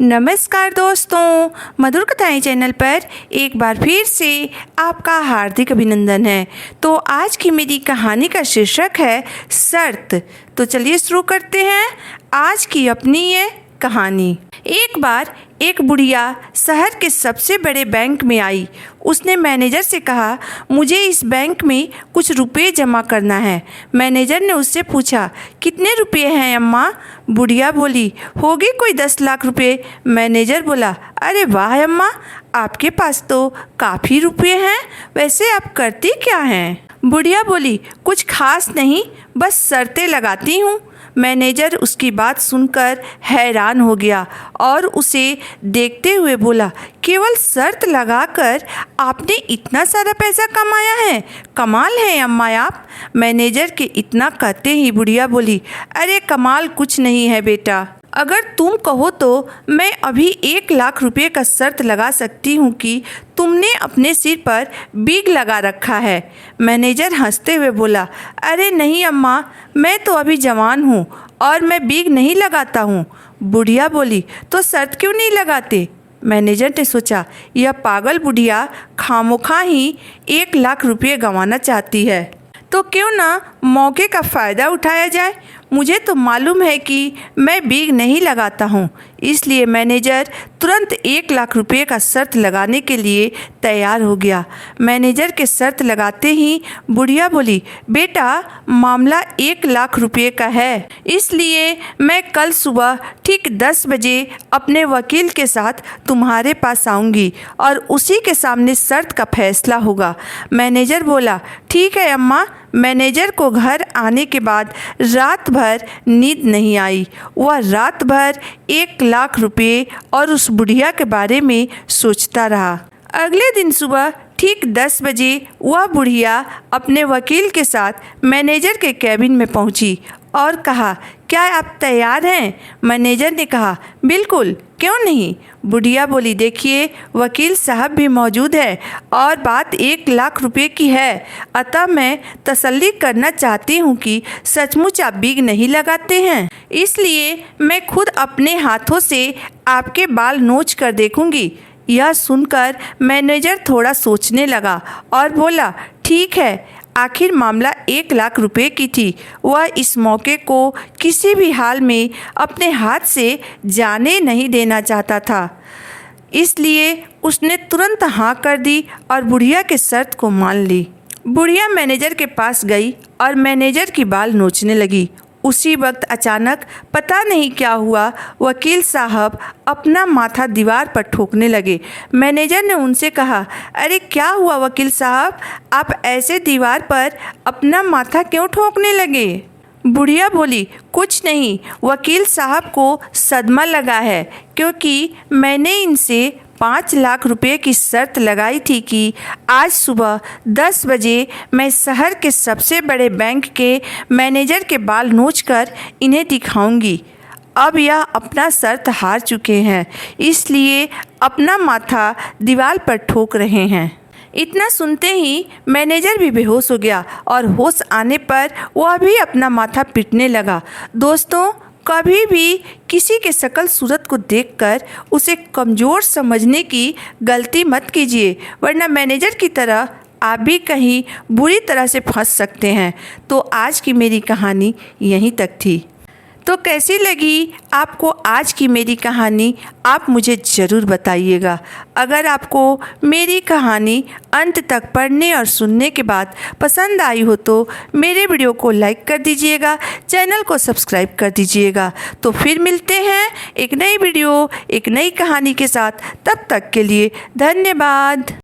नमस्कार दोस्तों, मधुर कथाएं चैनल पर एक बार फिर से आपका हार्दिक अभिनंदन है। तो आज की मेरी कहानी का शीर्षक है शर्त। तो चलिए शुरू करते हैं आज की अपनी ये कहानी। एक बार एक बुढ़िया शहर के सबसे बड़े बैंक में आई। उसने मैनेजर से कहा, मुझे इस बैंक में कुछ रुपए जमा करना है। मैनेजर ने उससे पूछा, कितने रुपए हैं अम्मा? बुढ़िया बोली, होगी कोई 10 लाख रुपए। मैनेजर बोला, अरे वाह अम्मा, आपके पास तो काफ़ी रुपए हैं। वैसे आप करती क्या हैं? बुढ़िया बोली, कुछ खास नहीं, बस शर्तें लगाती हूँ। मैनेजर उसकी बात सुनकर हैरान हो गया और उसे देखते हुए बोला, केवल शर्त लगाकर आपने इतना सारा पैसा कमाया है? कमाल है अम्मा आप। मैनेजर के इतना कहते ही बुढ़िया बोली, अरे कमाल कुछ नहीं है बेटा, अगर तुम कहो तो मैं अभी 1 लाख रुपए का शर्त लगा सकती हूँ कि तुमने अपने सिर पर बिग लगा रखा है। मैनेजर हंसते हुए बोला, अरे नहीं अम्मा, मैं तो अभी जवान हूँ और मैं बिग नहीं लगाता हूँ। बुढ़िया बोली, तो शर्त क्यों नहीं लगाते? मैनेजर ने सोचा, यह पागल बुढ़िया खामोखा ही 1 लाख रुपये गंवाना चाहती है, तो क्यों ना मौके का फ़ायदा उठाया जाए। मुझे तो मालूम है कि मैं बिग नहीं लगाता हूँ। इसलिए मैनेजर तुरंत 1 लाख रुपये का शर्त लगाने के लिए तैयार हो गया। मैनेजर के शर्त लगाते ही बुढ़िया बोली, बेटा मामला 1 लाख रुपये का है, इसलिए मैं कल सुबह ठीक 10 बजे अपने वकील के साथ तुम्हारे पास आऊँगी और उसी के सामने शर्त का फैसला होगा। मैनेजर बोला, ठीक है अम्मा। मैनेजर को घर आने के बाद रात भर नींद नहीं आई। वह रात भर 1 लाख रुपये और उस बुढ़िया के बारे में सोचता रहा। अगले दिन सुबह ठीक 10 बजे वह बुढ़िया अपने वकील के साथ मैनेजर के कैबिन में पहुंची और कहा, क्या आप तैयार हैं? मैनेजर ने कहा, बिल्कुल, क्यों नहीं। बुढ़िया बोली, देखिए वकील साहब भी मौजूद है और बात 1 लाख रुपए की है, अतः मैं तसल्ली करना चाहती हूँ कि सचमुच आप बिग नहीं लगाते हैं। इसलिए मैं खुद अपने हाथों से आपके बाल नोच कर देखूँगी। यह सुनकर मैनेजर थोड़ा सोचने लगा और बोला, ठीक है। आखिर मामला 1 लाख रुपए की थी। वह इस मौके को किसी भी हाल में अपने हाथ से जाने नहीं देना चाहता था, इसलिए उसने तुरंत हाँ कर दी और बुढ़िया के शर्त को मान ली। बुढ़िया मैनेजर के पास गई और मैनेजर की बाल नोचने लगी। उसी वक्त अचानक पता नहीं क्या हुआ, वकील साहब अपना माथा दीवार पर ठोकने लगे। मैनेजर ने उनसे कहा, अरे क्या हुआ वकील साहब, आप ऐसे दीवार पर अपना माथा क्यों ठोकने लगे? बुढ़िया बोली, कुछ नहीं, वकील साहब को सदमा लगा है, क्योंकि मैंने इनसे 5 लाख रुपए की शर्त लगाई थी कि आज सुबह 10 बजे मैं शहर के सबसे बड़े बैंक के मैनेजर के बाल नोचकर इन्हें दिखाऊंगी। अब यह अपना शर्त हार चुके हैं, इसलिए अपना माथा दीवार पर ठोक रहे हैं। इतना सुनते ही मैनेजर भी बेहोश हो गया और होश आने पर वह भी अपना माथा पीटने लगा। दोस्तों, कभी भी किसी के शक्ल सूरत को देखकर उसे कमज़ोर समझने की गलती मत कीजिए, वरना मैनेजर की तरह आप भी कहीं बुरी तरह से फंस सकते हैं। तो आज की मेरी कहानी यहीं तक थी। तो कैसी लगी आपको आज की मेरी कहानी, आप मुझे ज़रूर बताइएगा। अगर आपको मेरी कहानी अंत तक पढ़ने और सुनने के बाद पसंद आई हो तो मेरे वीडियो को लाइक कर दीजिएगा, चैनल को सब्सक्राइब कर दीजिएगा। तो फिर मिलते हैं एक नई वीडियो, एक नई कहानी के साथ। तब तक के लिए धन्यवाद।